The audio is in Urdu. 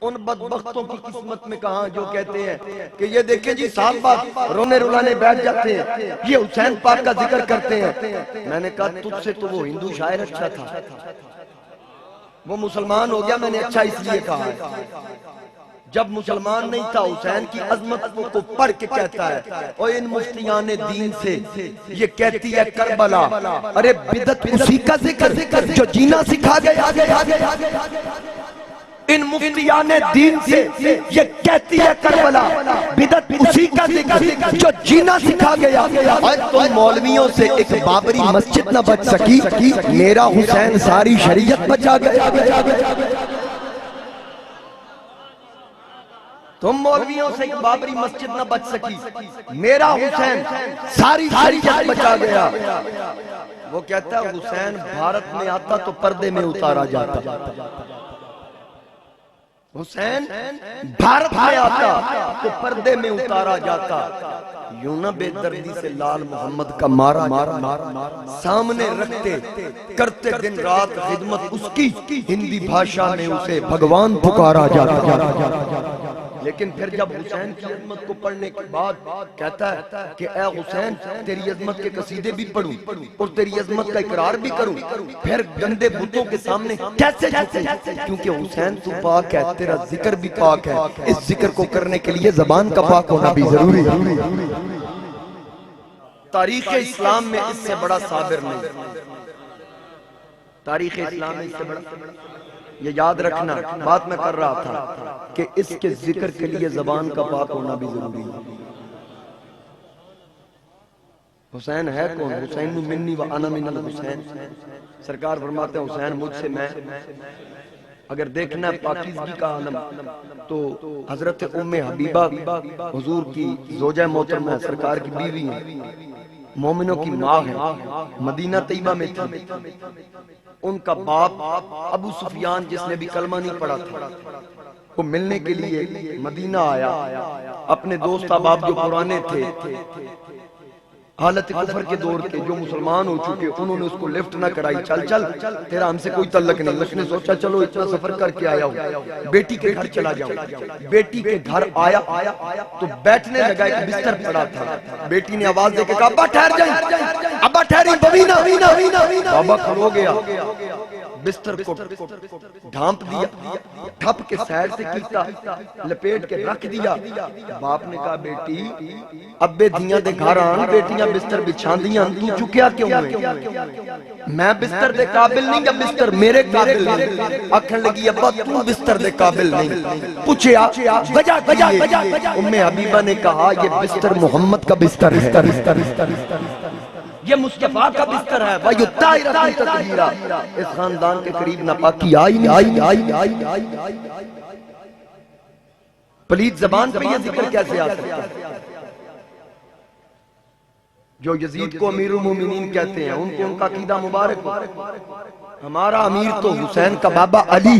ان بدبختوں کی قسمت میں کہاں جو کہتے ہیں کہ یہ دیکھیں جی صاحب بات رونے رلانے بیٹھ جاتے ہیں، یہ حسین پاک کا ذکر کرتے ہیں۔ میں نے کہا تجھ سے تو وہ ہندو شاعر اچھا تھا، وہ مسلمان ہو گیا، میں نے اچھا اس لیے کہا ہے۔ جب مسلمان نہیں تھا حسین کی عظمت کو پڑھ کے کہتا ہے اور ان مفتیان دین سے یہ کہتی ہے کربلا، ارے بدعت اسی کا ذکر جو جینا سکھا گیا۔ ان مفتیان دین سے یہ کہتی ہے کربلا، بدعت اسی کا ذکر جو جینا سکھا گیا۔ اور تم مولویوں سے ایک بابری مسجد نہ بچ سکی، میرا حسین ساری شریعت بچا گیا۔ تم مولویوں سے ایک بابری مسجد نہ بچ سکی، میرا حسین ساری شریعت بچا گیا۔ وہ کہتا ہے حسین بھارت میں آتا تو پردے میں اتارا جاتا، حسین بھارت میں آتا تو پردے میں اتارا جاتا۔ یوں نہ بے دردی سے لال محمد کا مارا سامنے رکھتے، کرتے دن رات خدمت اس کی، ہندی بھاشا میں اسے بھگوان پکارا جاتا۔ لیکن پھر جب حسین کی عظمت کو پڑھنے کے بعد کہتا ہے کہ اے حسین تیری عظمت کے قصیدے بھی پڑھوں اور تیری عظمت کا اقرار بھی کروں، پھر گندے بتوں کے سامنے کیسے جھکوں؟ کیونکہ حسین تو پاک ہے، تیرا ذکر بھی پاک ہے، اس ذکر کو کرنے کے لیے زبان کا پاک ہونا بھی ضروری ہے۔ تاریخ اسلام میں اس سے بڑا صابر نہیں، تاریخ اسلام میں اس سے بڑا، یہ یاد رکھنا بات میں کر رہا تھا کہ اس کے ذکر کے لیے زبان کا پاک ہونا بھی ضروری ہے۔ حسین ہے کون؟ حسین منی و انا من الحسین، سرکار فرماتے ہیں حسین مجھ سے میں۔ اگر دیکھنا ہے پاکیزگی کا عالم تو حضرت ام حبیبہ حضور کی زوجہ محترمہ سرکار کی بیوی ہیں، مومنوں کی ماں ہے، مدینہ طیبہ میں تھی۔ ان کا باپ ابو سفیان جس نے بھی کلمہ نہیں پڑھا تھا، وہ ملنے کے لیے مدینہ آیا، اپنے دوست احباب جو پرانے تھے حالت کفر کے دور کے جو مسلمان ہو چکے، انہوں نے اس کو لفٹ نہ کرائی، چل چل تیرا ہم سے کوئی تعلق نہیں۔ اس نے سوچا چلو اتنا سفر کر کے آیا ہوں، بیٹی کے گھر چلا جاؤں۔ بیٹی کے گھر آیا تو بیٹھنے لگا، ایک بستر پڑا تھا، بیٹی نے آواز دے کے کہا ابا ٹھہر جائیں، ابا ٹھہری بوینا۔ بابا کھڑو گیا، بستر کو ڈھانپ دیا، ٹھپ کے سائر سے کیتا، لپیٹ کے رکھ دیا۔ باپ نے کہا بیٹی ابے دیاں دے گھر آن، بیٹیاں بستر بچھان دیاں، تو چکیا کیوں ہے؟ میں بستر دے قابل نہیں یا بستر میرے قابل نہیں؟ آکھن لگی ابا تو بستر دے قابل نہیں۔ پوچھیا وجہ کیے؟ ام حبیبہ نے کہا یہ بستر محمد کا بستر ہے، یہ مصطفیٰ کا بستر ہے۔ وَيُطَّائِرَةٌ تَطْهِيرًا، اس خاندان کے قریب ناپاکی آئی نہیں۔ پلید زبان پہ یہ ذکر کیسے آ سکتا ہے؟ جو یزید کو امیر المومنین کہتے ہیں ان کو ان کا عقیدہ مبارک ہو۔ ہمارا امیر تو حسین کا بابا علی